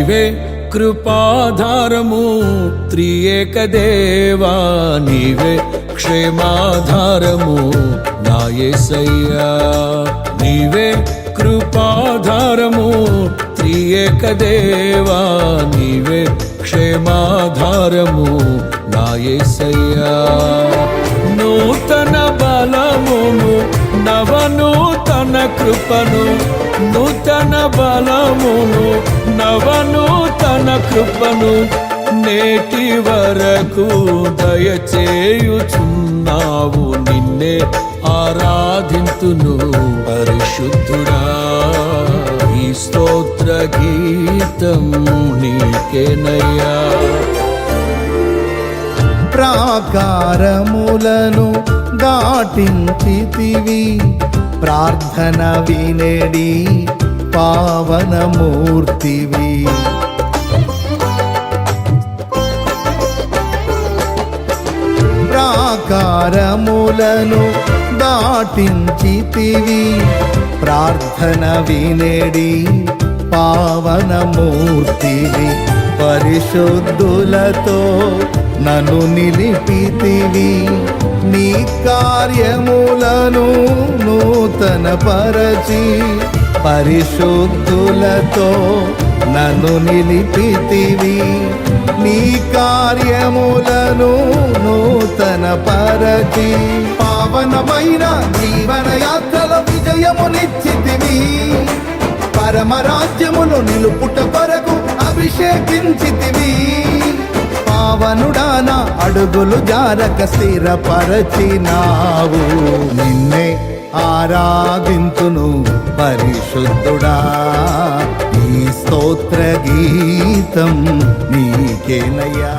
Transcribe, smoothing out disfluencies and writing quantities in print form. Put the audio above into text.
నీవే కృపాధారము త్రియేక దేవా, నీవే క్షేమాధారము నా యేసయ్యా. నీవే కృపాధారము త్రియేక దేవా, నీవే క్షేమాధారము నా యేసయ్యా. నూతన బలమును నవనూతన కృపను, నూతన బలమును నవనూతన కృపను నేటి వరకు దయచేయుచున్నావు. నిన్నే ఆరాధింతును పరిశుద్ధుడా. ఈ స్తోత్ర గీతం నీకేనయ్యా. ప్రాకారములను దాటించితివి, ప్రార్థన వినేడి పావనమూర్తివి. ప్రాకారములను దాటించితివి, ప్రార్థన వినేడి పావనమూర్తివి. పరిశుద్ధులతో నన్ను నిలిపితివి, నీ కార్యములను నూతన పరచి. పరిశుద్ధులతో నన్ను నిలిపితివి, నీ కార్యములను నూతన పరచి. పావనమైన జీవన యాత్రల విజయమునిచ్చితివి, పరమరాజ్యమును నిలుపుట కొరకు అభిషేకించితివి. పావనుడాన అడుగులు జారక స్థిరపరచినావు. నిన్నే ఆరాధింతును పరిశుద్ధుడా. ఈ స్తోత్ర గీతం నీకేనయ్యా.